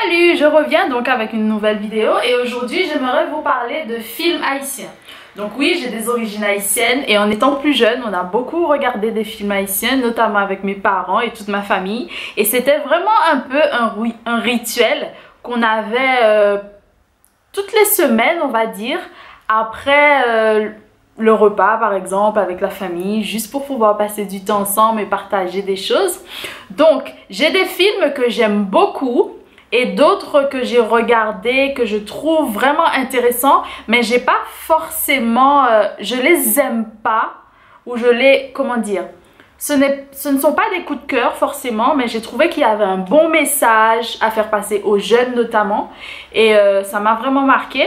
Salut, je reviens donc avec une nouvelle vidéo et aujourd'hui j'aimerais vous parler de films haïtiens. Donc oui, j'ai des origines haïtiennes et en étant plus jeune, on a beaucoup regardé des films haïtiens, notamment avec mes parents et toute ma famille. Et c'était vraiment un peu un rituel qu'on avait toutes les semaines, on va dire, après le repas par exemple avec la famille, juste pour pouvoir passer du temps ensemble et partager des choses. Donc j'ai des films que j'aime beaucoup et d'autres que j'ai regardés, que je trouve vraiment intéressants, mais j'ai pas forcément, je les aime pas, ou je les, comment dire, ce ne sont pas des coups de cœur forcément, mais j'ai trouvé qu'il y avait un bon message à faire passer aux jeunes notamment, et ça m'a vraiment marqué.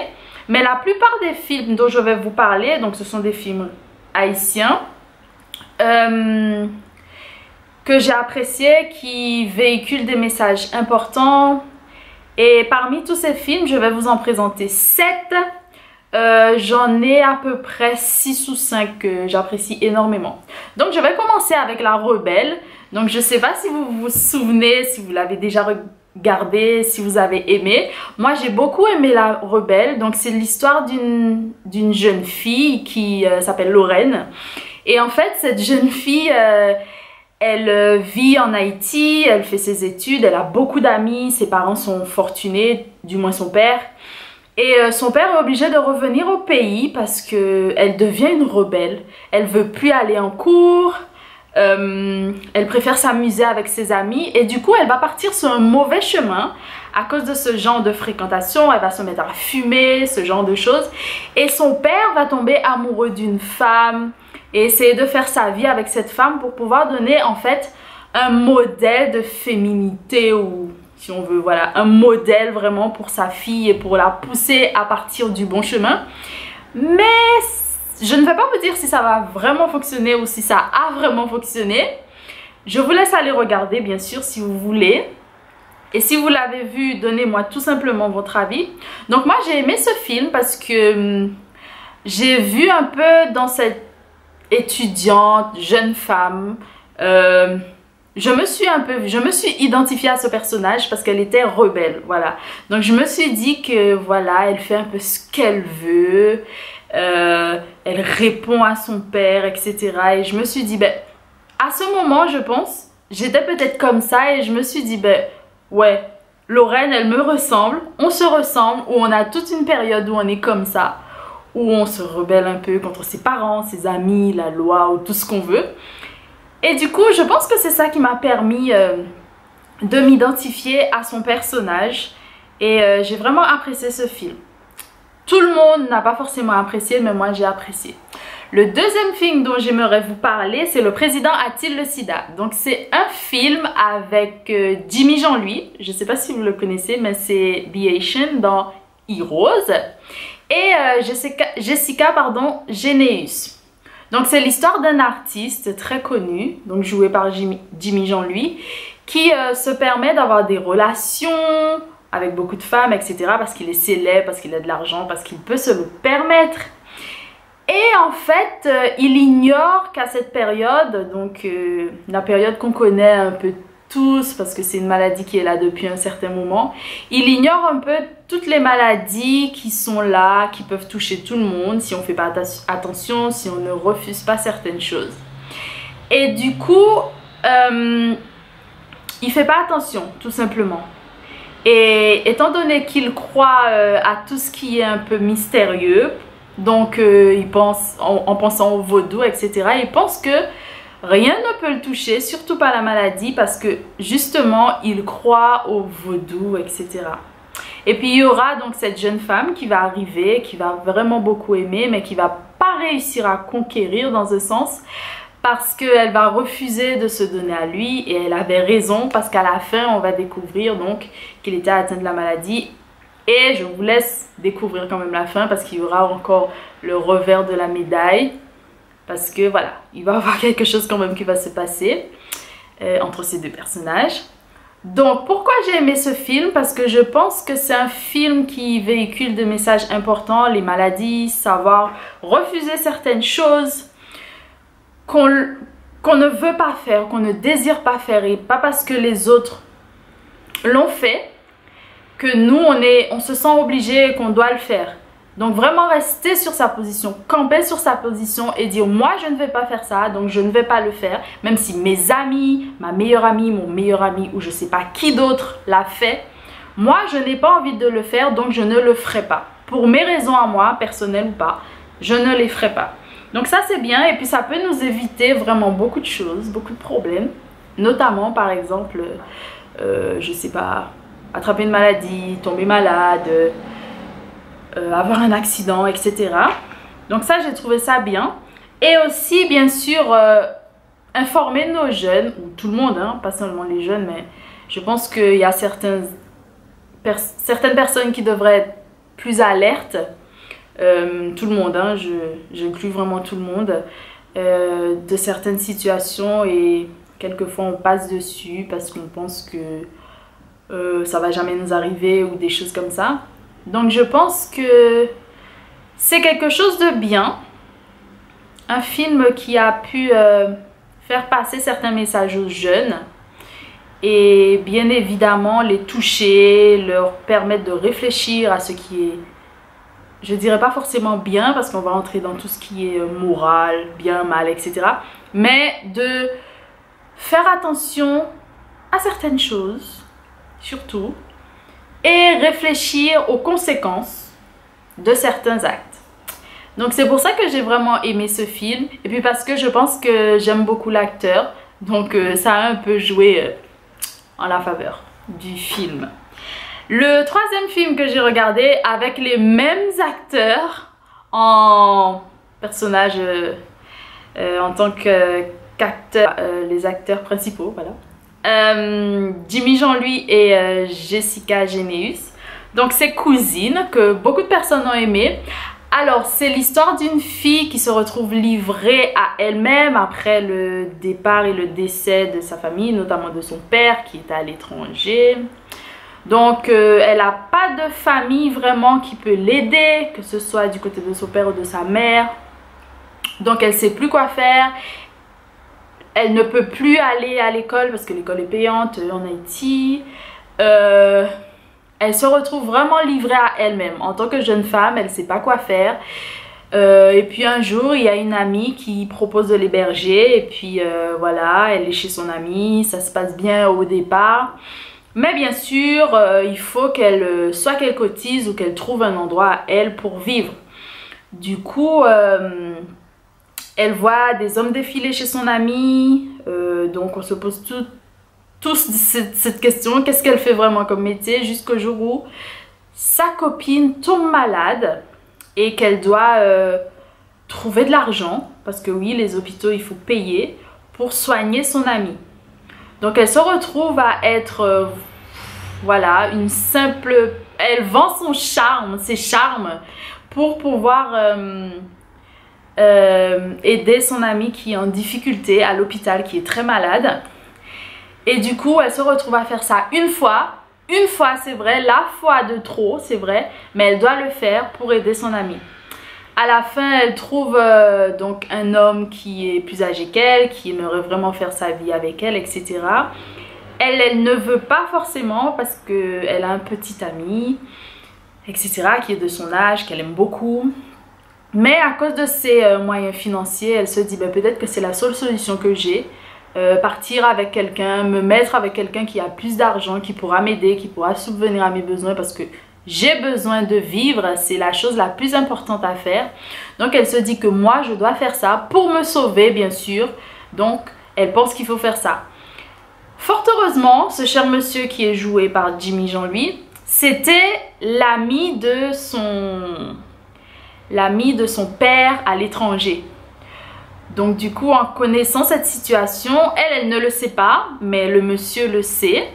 Mais la plupart des films dont je vais vous parler, donc ce sont des films haïtiens, que j'ai appréciés, qui véhiculent des messages importants. Et parmi tous ces films, je vais vous en présenter 7. J'en ai à peu près 6 ou 5 que j'apprécie énormément. Donc je vais commencer avec La Rebelle. Donc je ne sais pas si vous vous souvenez, si vous l'avez déjà regardé, si vous avez aimé. Moi j'ai beaucoup aimé La Rebelle. Donc c'est l'histoire d'une jeune fille qui s'appelle Lorraine. Et en fait cette jeune fille... elle vit en Haïti, elle fait ses études, elle a beaucoup d'amis, ses parents sont fortunés, du moins son père. Et son père est obligé de revenir au pays parce qu'elle devient une rebelle. Elle veut plus aller en cours, elle préfère s'amuser avec ses amis et du coup elle va partir sur un mauvais chemin à cause de ce genre de fréquentation. Elle va se mettre à fumer, ce genre de choses. Et son père va tomber amoureux d'une femme et essayer de faire sa vie avec cette femme pour pouvoir donner en fait un modèle de féminité, ou si on veut, voilà, un modèle vraiment pour sa fille et pour la pousser à partir du bon chemin. Mais je ne vais pas vous dire si ça va vraiment fonctionner ou si ça a vraiment fonctionné. Je vous laisse aller regarder bien sûr si vous voulez. Et si vous l'avez vu, donnez-moi tout simplement votre avis. Donc moi j'ai aimé ce film parce que j'ai vu un peu dans cette étudiante, jeune femme, je me suis identifiée à ce personnage parce qu'elle était rebelle, voilà. Donc je me suis dit que voilà, elle fait un peu ce qu'elle veut, elle répond à son père, etc. Et je me suis dit, ben, à ce moment, je pense, j'étais peut-être comme ça et je me suis dit, ben, ouais, Lorraine, elle me ressemble, on se ressemble, ou on a toute une période où on est comme ça, où on se rebelle un peu contre ses parents, ses amis, la loi ou tout ce qu'on veut. Et du coup, je pense que c'est ça qui m'a permis de m'identifier à son personnage. Et j'ai vraiment apprécié ce film. Tout le monde n'a pas forcément apprécié, mais moi j'ai apprécié. Le deuxième film dont j'aimerais vous parler, c'est Le Président a-t-il le sida? Donc c'est un film avec Jimmy Jean-Louis. Je ne sais pas si vous le connaissez, mais c'est The Haitian dans Heroes. Et Jessica Généus. Donc c'est l'histoire d'un artiste très connu, donc joué par Jimmy Jean-Louis, qui se permet d'avoir des relations avec beaucoup de femmes, etc. parce qu'il est célèbre, parce qu'il a de l'argent, parce qu'il peut se le permettre. Et en fait, il ignore qu'à cette période, donc la période qu'on connaît un peu tous, parce que c'est une maladie qui est là depuis un certain moment, il ignore un peu toutes les maladies qui sont là, qui peuvent toucher tout le monde si on ne fait pas attention, si on ne refuse pas certaines choses. Et du coup, il ne fait pas attention, tout simplement. Et étant donné qu'il croit à tout ce qui est un peu mystérieux, donc il pense, en pensant au vaudou, etc., il pense que rien ne peut le toucher, surtout pas la maladie, parce que justement, il croit au vaudou, etc. Et puis il y aura donc cette jeune femme qui va arriver, qui va vraiment beaucoup aimer, mais qui va pas réussir à conquérir dans ce sens, parce qu'elle va refuser de se donner à lui, et elle avait raison, parce qu'à la fin, on va découvrir donc qu'il était atteint de la maladie. Et je vous laisse découvrir quand même la fin, parce qu'il y aura encore le revers de la médaille. Parce que voilà, il va y avoir quelque chose quand même qui va se passer entre ces deux personnages. Donc pourquoi j'ai aimé ce film? Parce que je pense que c'est un film qui véhicule des messages importants, les maladies, savoir refuser certaines choses qu'on ne veut pas faire, qu'on ne désire pas faire, et pas parce que les autres l'ont fait que nous, on se sent obligé et qu'on doit le faire. Donc vraiment rester sur sa position, camper sur sa position et dire moi je ne vais pas faire ça, donc je ne vais pas le faire. Même si mes amis, ma meilleure amie, mon meilleur ami ou je ne sais pas qui d'autre l'a fait, moi je n'ai pas envie de le faire, donc je ne le ferai pas. Pour mes raisons à moi, personnelles ou pas, je ne les ferai pas. Donc ça c'est bien et puis ça peut nous éviter vraiment beaucoup de choses, beaucoup de problèmes. Notamment par exemple, je ne sais pas, attraper une maladie, tomber malade, avoir un accident, etc. Donc ça, j'ai trouvé ça bien. Et aussi, bien sûr, informer nos jeunes, ou tout le monde, hein, pas seulement les jeunes, mais je pense qu'il y a certaines personnes qui devraient être plus alertes. Tout le monde, hein, j'inclus vraiment tout le monde, de certaines situations et quelquefois on passe dessus parce qu'on pense que ça va jamais nous arriver ou des choses comme ça. Donc je pense que c'est quelque chose de bien, un film qui a pu faire passer certains messages aux jeunes et bien évidemment les toucher, leur permettre de réfléchir à ce qui est, je dirais pas forcément bien parce qu'on va entrer dans tout ce qui est moral, bien, mal, etc. Mais de faire attention à certaines choses, surtout, et réfléchir aux conséquences de certains actes. Donc c'est pour ça que j'ai vraiment aimé ce film et puis parce que je pense que j'aime beaucoup l'acteur, donc ça a un peu joué en la faveur du film. Le troisième film que j'ai regardé avec les mêmes acteurs en personnages, en tant qu'acteurs, les acteurs principaux, voilà. Jimmy Jean-Louis et Jessica Généus. Donc c'est Cousine, que beaucoup de personnes ont aimé. Alors c'est l'histoire d'une fille qui se retrouve livrée à elle-même après le départ et le décès de sa famille, notamment de son père qui est à l'étranger. Donc elle n'a pas de famille vraiment qui peut l'aider, que ce soit du côté de son père ou de sa mère. Donc elle ne sait plus quoi faire. Elle ne peut plus aller à l'école parce que l'école est payante en Haïti. Elle se retrouve vraiment livrée à elle-même. En tant que jeune femme, elle ne sait pas quoi faire. Et puis un jour, il y a une amie qui propose de l'héberger. Et puis voilà, elle est chez son amie. Ça se passe bien au départ. Mais bien sûr, il faut qu'elle soit qu'elle cotise ou qu'elle trouve un endroit à elle pour vivre. Du coup... elle voit des hommes défiler chez son amie, donc on se pose tous cette question, qu'est-ce qu'elle fait vraiment comme métier, jusqu'au jour où sa copine tombe malade et qu'elle doit trouver de l'argent, parce que oui, les hôpitaux, il faut payer, pour soigner son amie. Donc elle se retrouve à être, voilà, une simple... Elle vend son charme, ses charmes, pour pouvoir... aider son amie qui est en difficulté à l'hôpital, qui est très malade. Et du coup, elle se retrouve à faire ça une fois c'est vrai, la fois de trop, c'est vrai, mais elle doit le faire pour aider son amie. À la fin, elle trouve donc un homme qui est plus âgé qu'elle, qui aimerait vraiment faire sa vie avec elle, etc. Elle ne veut pas forcément parce qu'elle a un petit ami, etc., qui est de son âge, qu'elle aime beaucoup. Mais à cause de ses moyens financiers, elle se dit peut-être que c'est la seule solution que j'ai. Partir avec quelqu'un, me mettre avec quelqu'un qui a plus d'argent, qui pourra m'aider, qui pourra subvenir à mes besoins parce que j'ai besoin de vivre, c'est la chose la plus importante à faire. Donc elle se dit que moi je dois faire ça pour me sauver bien sûr. Donc elle pense qu'il faut faire ça. Fort heureusement, ce cher monsieur qui est joué par Jimmy Jean-Louis, c'était l'ami de son père à l'étranger. Donc du coup, en connaissant cette situation, elle ne le sait pas, mais le monsieur le sait.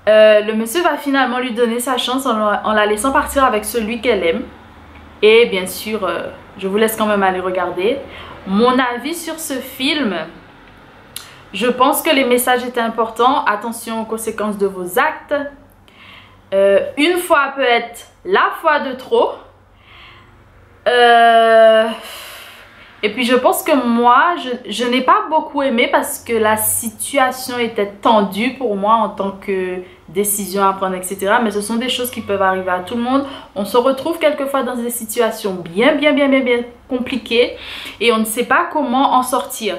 Le monsieur va finalement lui donner sa chance en la laissant partir avec celui qu'elle aime. Et bien sûr, je vous laisse quand même aller regarder. Mon avis sur ce film, je pense que les messages étaient importants. Attention aux conséquences de vos actes. Une fois peut être la fois de trop. Et puis je pense que moi, je n'ai pas beaucoup aimé parce que la situation était tendue pour moi en tant que décision à prendre, etc. Mais ce sont des choses qui peuvent arriver à tout le monde. On se retrouve quelquefois dans des situations bien compliquées et on ne sait pas comment en sortir.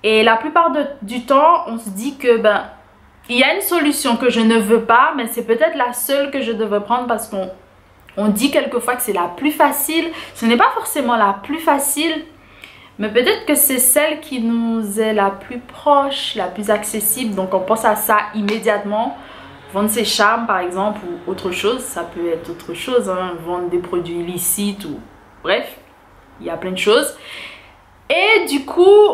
Et la plupart du temps, on se dit que il y a une solution que je ne veux pas, mais c'est peut-être la seule que je devrais prendre parce qu'on dit quelquefois que c'est la plus facile. Ce n'est pas forcément la plus facile, mais peut-être que c'est celle qui nous est la plus proche, la plus accessible. Donc on pense à ça immédiatement. Vendre ses charmes par exemple ou autre chose. Ça peut être autre chose, hein. Vendre des produits illicites ou... Bref, il y a plein de choses. Et du coup,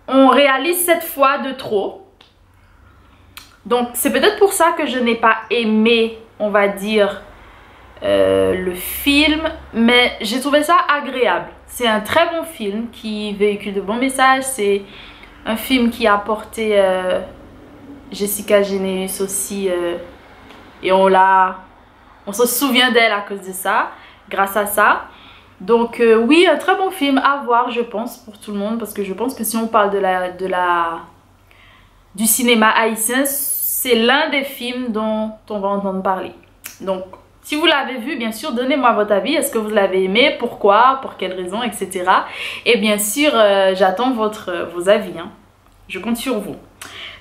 on réalise cette fois de trop. Donc c'est peut-être pour ça que je n'ai pas aimé, on va dire, le film. Mais j'ai trouvé ça agréable. C'est un très bon film qui véhicule de bons messages. C'est un film qui a porté Jessica Généus aussi. Et on se souvient d'elle à cause de ça, grâce à ça. Donc oui, un très bon film à voir, je pense, pour tout le monde. Parce que je pense que si on parle du cinéma haïtien, c'est l'un des films dont on va entendre parler. Donc, si vous l'avez vu, bien sûr, donnez-moi votre avis. Est-ce que vous l'avez aimé? Pourquoi? Pour quelles raisons? Etc. Et bien sûr, j'attends vos avis. Hein. Je compte sur vous.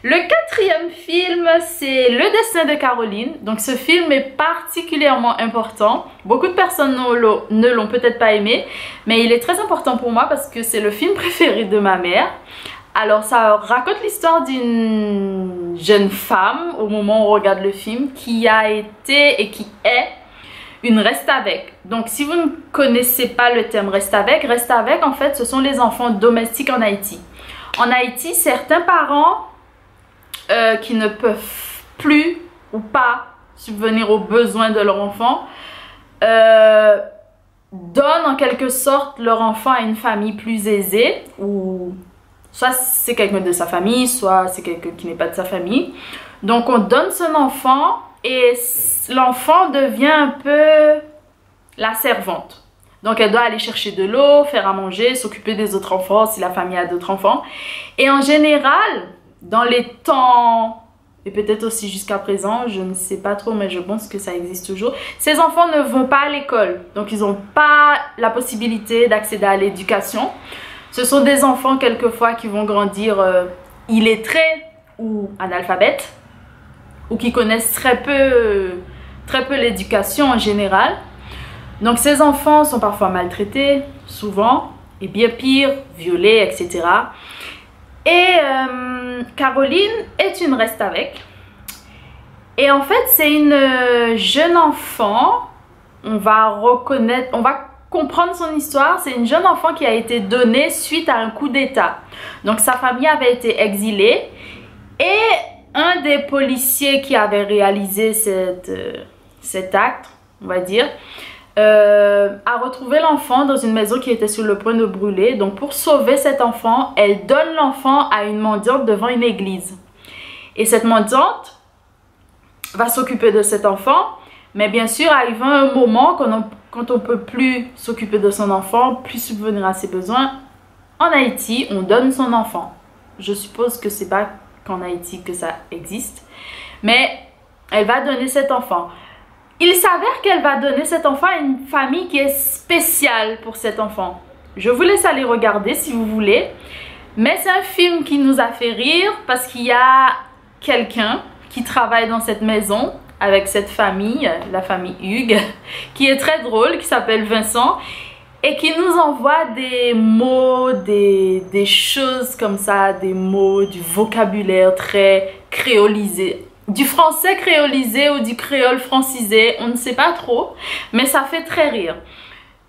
Le quatrième film, c'est Le Destin de Caroline. Donc ce film est particulièrement important. Beaucoup de personnes ne l'ont peut-être pas aimé, mais il est très important pour moi parce que c'est le film préféré de ma mère. Alors ça raconte l'histoire d'une jeune femme au moment où on regarde le film qui a été et qui est une reste avec. Donc si vous ne connaissez pas le terme reste avec en fait ce sont les enfants domestiques en Haïti. En Haïti, certains parents qui ne peuvent plus ou pas subvenir aux besoins de leur enfant donnent en quelque sorte leur enfant à une famille plus aisée, ou soit c'est quelqu'un de sa famille, soit c'est quelqu'un qui n'est pas de sa famille. Donc on donne son enfant et l'enfant devient un peu la servante. Donc elle doit aller chercher de l'eau, faire à manger, s'occuper des autres enfants si la famille a d'autres enfants. Et en général, dans les temps, et peut-être aussi jusqu'à présent, je ne sais pas trop, mais je pense que ça existe toujours, ces enfants ne vont pas à l'école. Donc ils n'ont pas la possibilité d'accéder à l'éducation. Ce sont des enfants quelquefois qui vont grandir illettrés ou analphabètes, ou qui connaissent très peu l'éducation en général. Donc ces enfants sont parfois maltraités, souvent, et bien pire, violés, etc. Et Caroline est une reste avec. Et en fait, c'est une jeune enfant. On va comprendre son histoire. C'est une jeune enfant qui a été donnée suite à un coup d'État. Donc sa famille avait été exilée. Et un des policiers qui avait réalisé cet acte, on va dire, a retrouvé l'enfant dans une maison qui était sur le point de brûler. Donc pour sauver cet enfant, elle donne l'enfant à une mendiante devant une église. Et cette mendiante va s'occuper de cet enfant. Mais bien sûr, arrive un moment quand on ne peut plus s'occuper de son enfant, plus subvenir à ses besoins. En Haïti, on donne son enfant. Je suppose que c'est pas qu'en Haïti que ça existe. Mais elle va donner cet enfant. Il s'avère qu'elle va donner cet enfant à une famille qui est spéciale pour cet enfant. Je vous laisse aller regarder si vous voulez. Mais c'est un film qui nous a fait rire parce qu'il y a quelqu'un qui travaille dans cette maison avec cette famille, la famille Hugues, qui est très drôle, qui s'appelle Vincent, et qui nous envoie des mots, des choses comme ça, des mots, du vocabulaire très créolisé. Du français créolisé ou du créole francisé, on ne sait pas trop, mais ça fait très rire.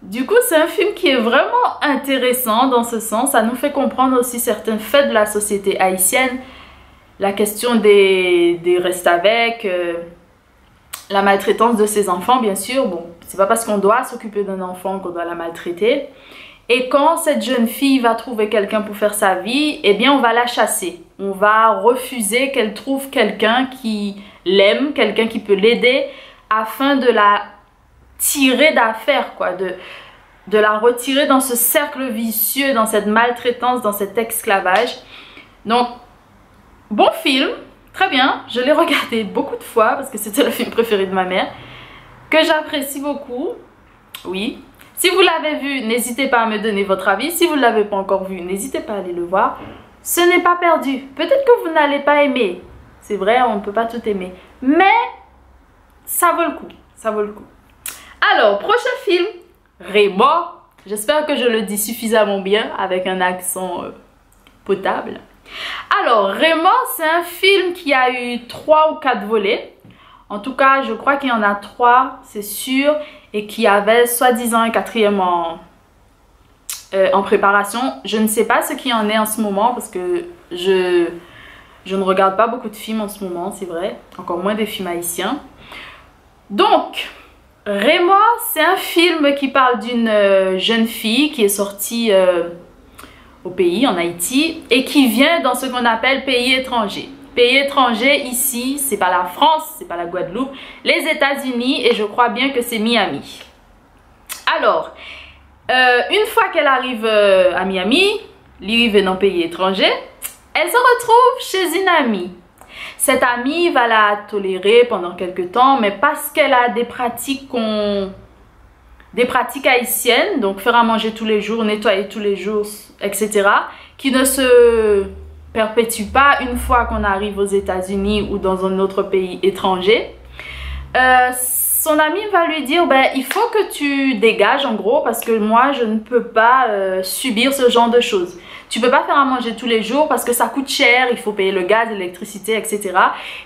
Du coup, c'est un film qui est vraiment intéressant dans ce sens. Ça nous fait comprendre aussi certains faits de la société haïtienne. La question des restes avec, la maltraitance de ses enfants, bien sûr. Bon, c'est pas parce qu'on doit s'occuper d'un enfant qu'on doit la maltraiter. Et quand cette jeune fille va trouver quelqu'un pour faire sa vie, eh bien on va la chasser. On va refuser qu'elle trouve quelqu'un qui l'aime, quelqu'un qui peut l'aider, afin de la tirer d'affaire, quoi. de la retirer dans ce cercle vicieux, dans cette maltraitance, dans cet esclavage. Donc, bon film, très bien, je l'ai regardé beaucoup de fois parce que c'était le film préféré de ma mère, que j'apprécie beaucoup, oui. Si vous l'avez vu, n'hésitez pas à me donner votre avis. Si vous ne l'avez pas encore vu, n'hésitez pas à aller le voir. Ce n'est pas perdu. Peut-être que vous n'allez pas aimer. C'est vrai, on ne peut pas tout aimer. Mais ça vaut le coup. Ça vaut le coup. Alors, prochain film, Remo. J'espère que je le dis suffisamment bien avec un accent potable. Alors, Remo, c'est un film qui a eu 3 ou 4 volets. En tout cas, je crois qu'il y en a 3, c'est sûr. Et qui avait soi-disant un 4e en préparation. Je ne sais pas ce qu'il y en est en ce moment parce que je ne regarde pas beaucoup de films en ce moment, c'est vrai. Encore moins des films haïtiens. Donc, Remo, c'est un film qui parle d'une jeune fille qui est sortie au pays, en Haïti, et qui vient dans ce qu'on appelle pays étranger. Pays étranger, ici, c'est pas la France, c'est pas la Guadeloupe, les États-Unis, et je crois bien que c'est Miami. Alors, une fois qu'elle arrive à Miami, l'arrivée dans pays étranger, elle se retrouve chez une amie. Cette amie va la tolérer pendant quelques temps, mais parce qu'elle a des pratiques haïtiennes, donc faire à manger tous les jours, nettoyer tous les jours, etc., qui ne se perpétue pas une fois qu'on arrive aux États-Unis ou dans un autre pays étranger. Son ami va lui dire, ben, il faut que tu dégages en gros parce que moi je ne peux pas subir ce genre de choses. Tu peux pas faire à manger tous les jours parce que ça coûte cher, il faut payer le gaz, l'électricité, etc.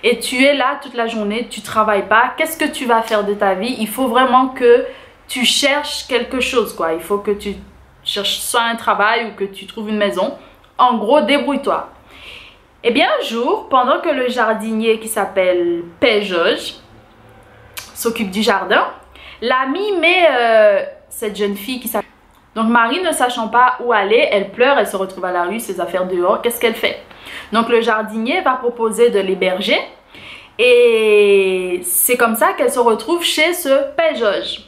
Et tu es là toute la journée, tu travailles pas. Qu'est-ce que tu vas faire de ta vie? Il faut vraiment que tu cherches quelque chose, quoi. Il faut que tu cherches soit un travail ou que tu trouves une maison. En gros, débrouille-toi. Et bien un jour, pendant que le jardinier qui s'appelle Péjoge s'occupe du jardin, l'ami met cette jeune fille qui s'appelle... Donc Marie, ne sachant pas où aller, elle pleure, elle se retrouve à la rue, ses affaires dehors, qu'est-ce qu'elle fait? Donc le jardinier va proposer de l'héberger et c'est comme ça qu'elle se retrouve chez ce Péjoge.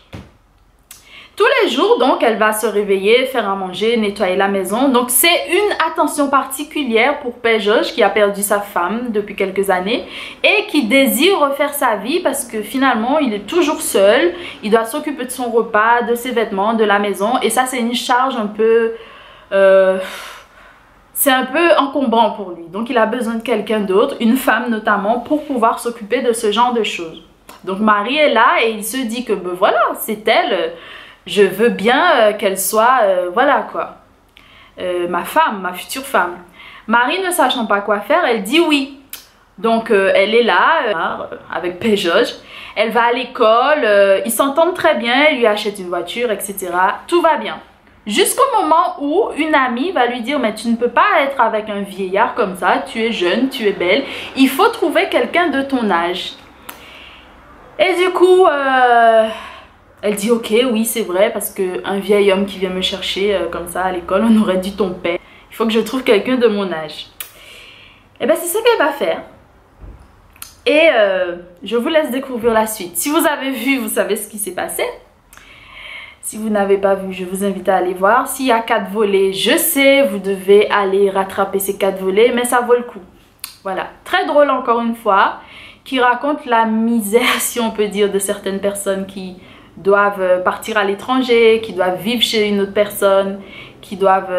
Tous les jours, donc, elle va se réveiller, faire à manger, nettoyer la maison. Donc, c'est une attention particulière pour Péjoge qui a perdu sa femme depuis quelques années et qui désire refaire sa vie parce que finalement, il est toujours seul. Il doit s'occuper de son repas, de ses vêtements, de la maison. Et ça, c'est une charge un peu... c'est un peu encombrant pour lui. Donc, il a besoin de quelqu'un d'autre, une femme notamment, pour pouvoir s'occuper de ce genre de choses. Donc, Marie est là et il se dit que, ben voilà, c'est elle... Je veux bien qu'elle soit, voilà quoi, ma femme, ma future femme. Marie, ne sachant pas quoi faire, elle dit oui. Donc, elle est là, avec Péjoge. Elle va à l'école, ils s'entendent très bien, elle lui achète une voiture, etc. Tout va bien. Jusqu'au moment où une amie va lui dire, mais tu ne peux pas être avec un vieillard comme ça, tu es jeune, tu es belle. Il faut trouver quelqu'un de ton âge. Et du coup... elle dit ok, oui c'est vrai parce qu'un vieil homme qui vient me chercher comme ça à l'école, on aurait dit ton père. Il faut que je trouve quelqu'un de mon âge. Et bien c'est ce qu'elle va faire. Et je vous laisse découvrir la suite. Si vous avez vu, vous savez ce qui s'est passé. Si vous n'avez pas vu, je vous invite à aller voir. S'il y a 4 volets, je sais, vous devez aller rattraper ces 4 volets, mais ça vaut le coup. Voilà, très drôle encore une fois, qui raconte la misère, si on peut dire, de certaines personnes qui... doivent partir à l'étranger, qui doivent vivre chez une autre personne, qui doivent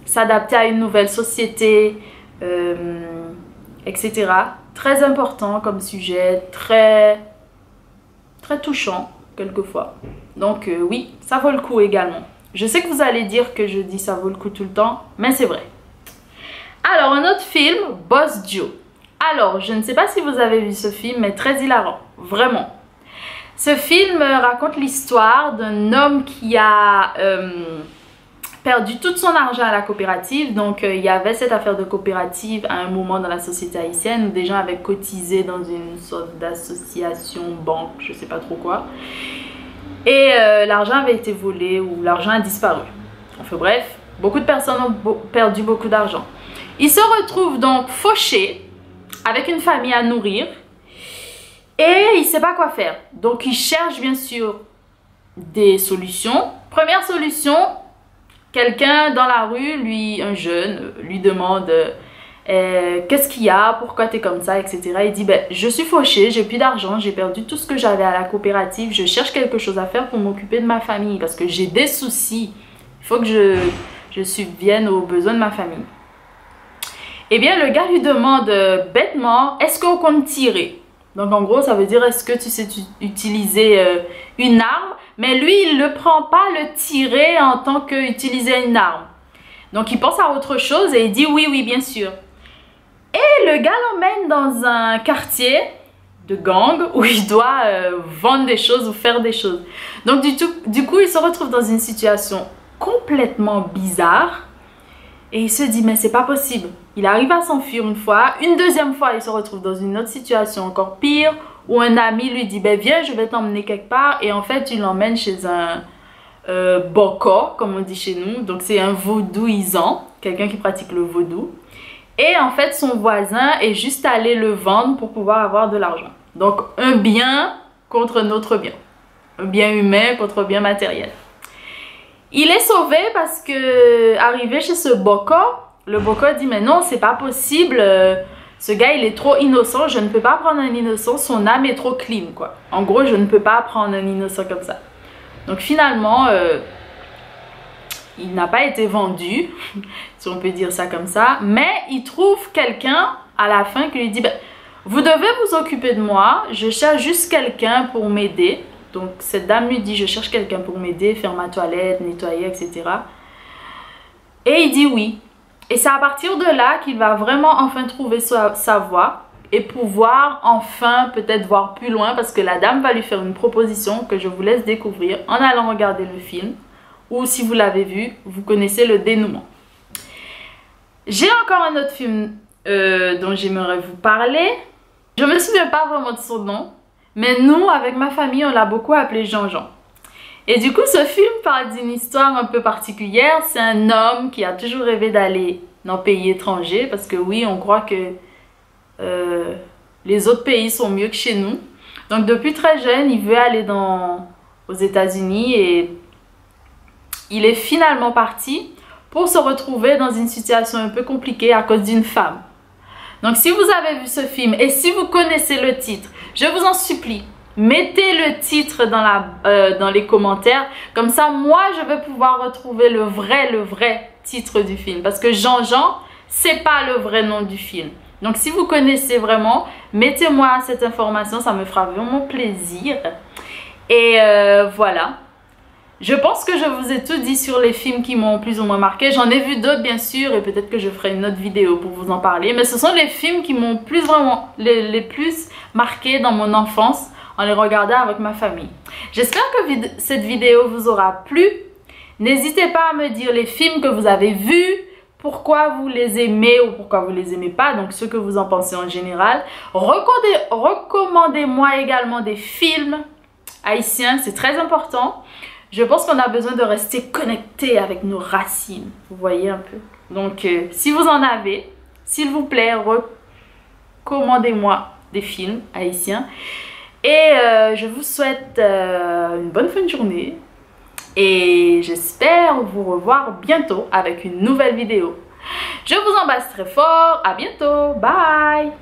s'adapter à une nouvelle société, etc. Très important comme sujet, très touchant quelquefois. Donc oui, ça vaut le coup également. Je sais que vous allez dire que je dis ça vaut le coup tout le temps, mais c'est vrai. Alors un autre film, Boss Joe. Alors je ne sais pas si vous avez vu ce film, mais très hilarant, vraiment. Ce film raconte l'histoire d'un homme qui a perdu tout son argent à la coopérative. Donc il y avait cette affaire de coopérative à un moment dans la société haïtienne où des gens avaient cotisé dans une sorte d'association, banque, je sais pas trop quoi. Et l'argent avait été volé ou l'argent a disparu. Enfin bref, beaucoup de personnes ont perdu beaucoup d'argent. Il se retrouve donc fauché avec une famille à nourrir. Et il ne sait pas quoi faire. Donc il cherche bien sûr des solutions. Première solution, quelqu'un dans la rue, un jeune, lui demande qu'est-ce qu'il y a, pourquoi tu es comme ça, etc. Il dit ben, je suis fauché, j'ai plus d'argent, j'ai perdu tout ce que j'avais à la coopérative, je cherche quelque chose à faire pour m'occuper de ma famille parce que j'ai des soucis. Il faut que je subvienne aux besoins de ma famille. Eh bien, le gars lui demande bêtement, est-ce qu'on compte tirer? Donc, en gros, ça veut dire, est-ce que tu sais utiliser une arme? Mais lui, il ne prend pas le tirer en tant qu'utiliser une arme. Donc, il pense à autre chose et il dit, oui, oui, bien sûr. Et le gars l'emmène dans un quartier de gang où il doit vendre des choses ou faire des choses. Donc, du coup, il se retrouve dans une situation complètement bizarre. Et il se dit, mais c'est pas possible. Il arrive à s'enfuir une fois. Une deuxième fois, il se retrouve dans une autre situation encore pire. Où un ami lui dit, ben viens, je vais t'emmener quelque part. Et en fait, il l'emmène chez un boko, comme on dit chez nous. Donc, c'est un vaudouisant. Quelqu'un qui pratique le vaudou. Et en fait, son voisin est juste allé le vendre pour pouvoir avoir de l'argent. Donc, un bien contre un autre bien. Un bien humain contre un bien matériel. Il est sauvé parce que, arrivé chez ce boko, le boko dit mais non, c'est pas possible, ce gars il est trop innocent, je ne peux pas prendre un innocent, son âme est trop clean quoi. En gros, je ne peux pas prendre un innocent comme ça. Donc finalement, il n'a pas été vendu, si on peut dire ça comme ça, mais il trouve quelqu'un à la fin qui lui dit ben, vous devez vous occuper de moi, je cherche juste quelqu'un pour m'aider. Donc cette dame lui dit, je cherche quelqu'un pour m'aider, faire ma toilette, nettoyer, etc. Et il dit oui. Et c'est à partir de là qu'il va vraiment enfin trouver sa voie et pouvoir enfin peut-être voir plus loin parce que la dame va lui faire une proposition que je vous laisse découvrir en allant regarder le film. Ou si vous l'avez vu, vous connaissez le dénouement. J'ai encore un autre film dont j'aimerais vous parler. Je ne me souviens pas vraiment de son nom. Mais nous, avec ma famille, on l'a beaucoup appelé Jean-Jean. Et du coup, ce film parle d'une histoire un peu particulière. C'est un homme qui a toujours rêvé d'aller dans un pays étranger. Parce que oui, on croit que les autres pays sont mieux que chez nous. Donc depuis très jeune, il veut aller aux États-Unis. Et il est finalement parti pour se retrouver dans une situation un peu compliquée à cause d'une femme. Donc si vous avez vu ce film et si vous connaissez le titre, je vous en supplie, mettez le titre dans les commentaires. Comme ça, moi, je vais pouvoir retrouver le vrai titre du film. Parce que Jean-Jean, c'est pas le vrai nom du film. Donc si vous connaissez vraiment, mettez-moi cette information, ça me fera vraiment plaisir. Et voilà. Je pense que je vous ai tout dit sur les films qui m'ont plus ou moins marqué. J'en ai vu d'autres bien sûr et peut-être que je ferai une autre vidéo pour vous en parler. Mais ce sont les films qui m'ont les plus marqué dans mon enfance en les regardant avec ma famille. J'espère que cette vidéo vous aura plu. N'hésitez pas à me dire les films que vous avez vus, pourquoi vous les aimez ou pourquoi vous les aimez pas, donc ce que vous en pensez en général. Recommandez-moi également des films haïtiens, c'est très important. Je pense qu'on a besoin de rester connecté avec nos racines. Vous voyez un peu. Donc, si vous en avez, s'il vous plaît, recommandez-moi des films haïtiens. Et je vous souhaite une bonne fin de journée. Et j'espère vous revoir bientôt avec une nouvelle vidéo. Je vous embrasse très fort. À bientôt. Bye.